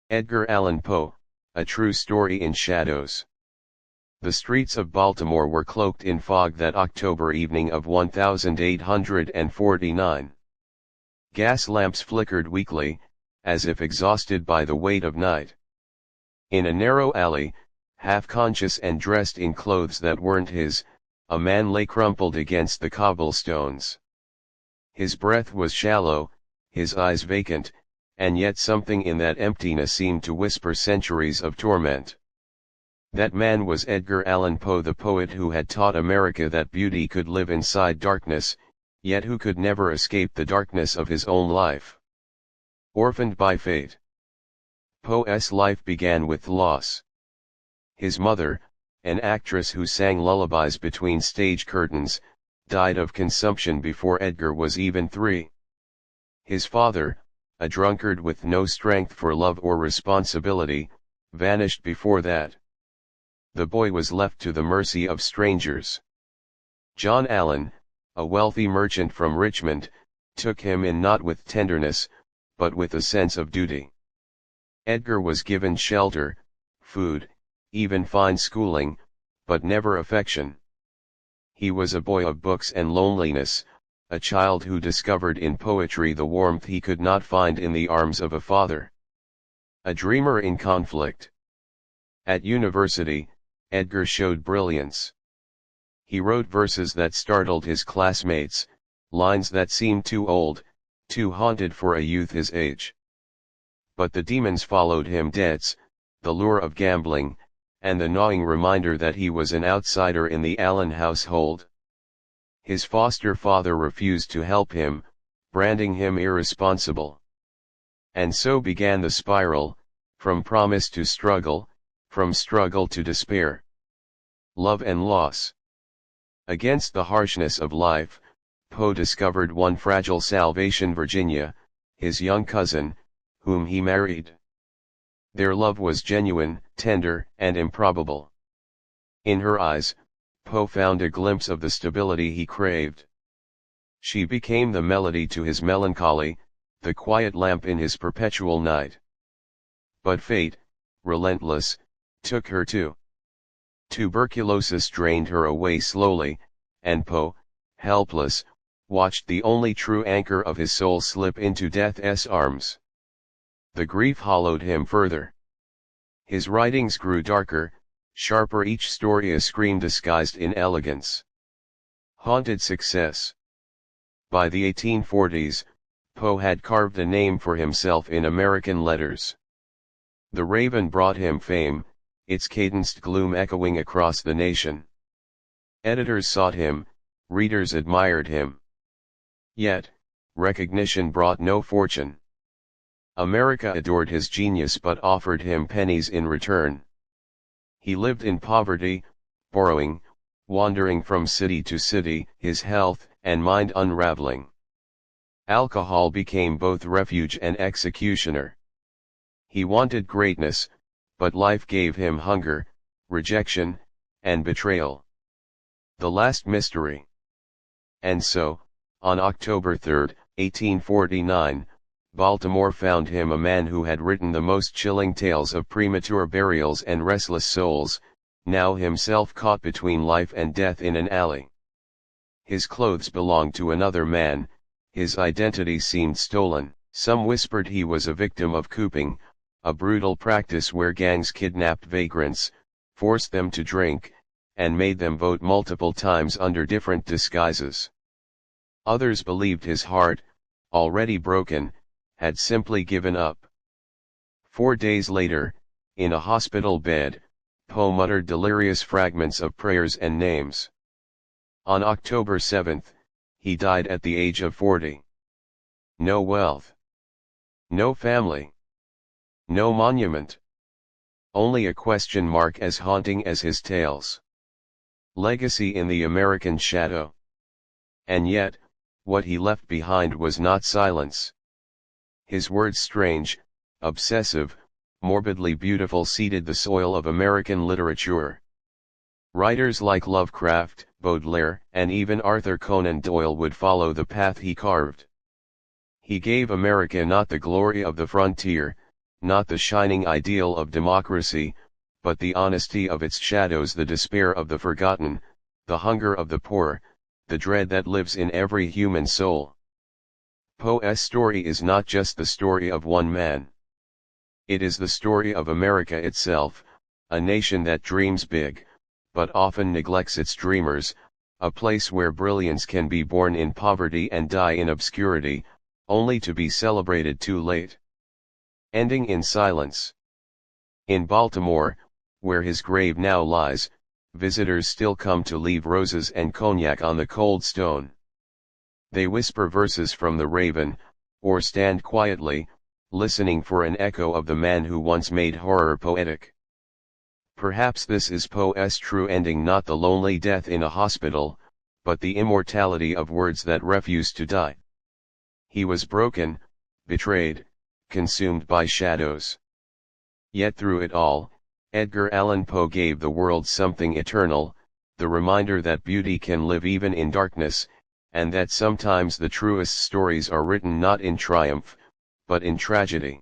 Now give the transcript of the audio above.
Edgar Allan Poe, A True Story in Shadows. The streets of Baltimore were cloaked in fog that October evening of 1849. Gas lamps flickered weakly, as if exhausted by the weight of night. In a narrow alley, half-conscious and dressed in clothes that weren't his, a man lay crumpled against the cobblestones. His breath was shallow, his eyes vacant, and yet something in that emptiness seemed to whisper centuries of torment. That man was Edgar Allan Poe, the poet who had taught America that beauty could live inside darkness, yet who could never escape the darkness of his own life. Orphaned by fate. Poe's life began with loss. His mother, an actress who sang lullabies between stage curtains, died of consumption before Edgar was even 3. His father, a drunkard with no strength for love or responsibility, vanished before that. The boy was left to the mercy of strangers. John Allan, a wealthy merchant from Richmond, took him in not with tenderness, but with a sense of duty. Edgar was given shelter, food, even fine schooling, but never affection. He was a boy of books and loneliness, a child who discovered in poetry the warmth he could not find in the arms of a father. A dreamer in conflict. At university, Edgar showed brilliance. He wrote verses that startled his classmates, lines that seemed too old, too haunted for a youth his age. But the demons followed him: debts, the lure of gambling, and the gnawing reminder that he was an outsider in the Allan household. His foster father refused to help him, branding him irresponsible. And so began the spiral, from promise to struggle, from struggle to despair. Love and loss. Against the harshness of life, Poe discovered one fragile salvation: Virginia, his young cousin, whom he married. Their love was genuine, tender, and improbable. In her eyes, Poe found a glimpse of the stability he craved. She became the melody to his melancholy, the quiet lamp in his perpetual night. But fate, relentless, took her too. Tuberculosis drained her away slowly, and Poe, helpless, watched the only true anchor of his soul slip into death's arms. The grief hollowed him further. His writings grew darker, sharper, each story a scream disguised in elegance. Haunted success. By the 1840s, Poe had carved a name for himself in American letters. The Raven brought him fame, its cadenced gloom echoing across the nation. Editors sought him, readers admired him. Yet, recognition brought no fortune. America adored his genius but offered him pennies in return. He lived in poverty, borrowing, wandering from city to city, his health and mind unraveling. Alcohol became both refuge and executioner. He wanted greatness, but life gave him hunger, rejection, and betrayal. The last mystery. And so, on October 3, 1849, Baltimore found him, a man who had written the most chilling tales of premature burials and restless souls, now himself caught between life and death in an alley. His clothes belonged to another man, his identity seemed stolen. Some whispered he was a victim of cooping, a brutal practice where gangs kidnapped vagrants, forced them to drink, and made them vote multiple times under different disguises. Others believed his heart, already broken, had simply given up. 4 days later, in a hospital bed, Poe muttered delirious fragments of prayers and names. On October 7, he died at the age of 40. No wealth. No family. No monument. Only a question mark as haunting as his tales. Legacy in the American shadow. And yet, what he left behind was not silence. His words, strange, obsessive, morbidly beautiful, seeded the soil of American literature. Writers like Lovecraft, Baudelaire, and even Arthur Conan Doyle would follow the path he carved. He gave America not the glory of the frontier, not the shining ideal of democracy, but the honesty of its shadows, the despair of the forgotten, the hunger of the poor, the dread that lives in every human soul. Poe's story is not just the story of one man. It is the story of America itself, a nation that dreams big, but often neglects its dreamers, a place where brilliance can be born in poverty and die in obscurity, only to be celebrated too late. Ending in silence. In Baltimore, where his grave now lies, visitors still come to leave roses and cognac on the cold stone. They whisper verses from the Raven, or stand quietly, listening for an echo of the man who once made horror poetic. Perhaps this is Poe's true ending, not the lonely death in a hospital, but the immortality of words that refuse to die. He was broken, betrayed, consumed by shadows. Yet through it all, Edgar Allan Poe gave the world something eternal, the reminder that beauty can live even in darkness, and that sometimes the truest stories are written not in triumph, but in tragedy.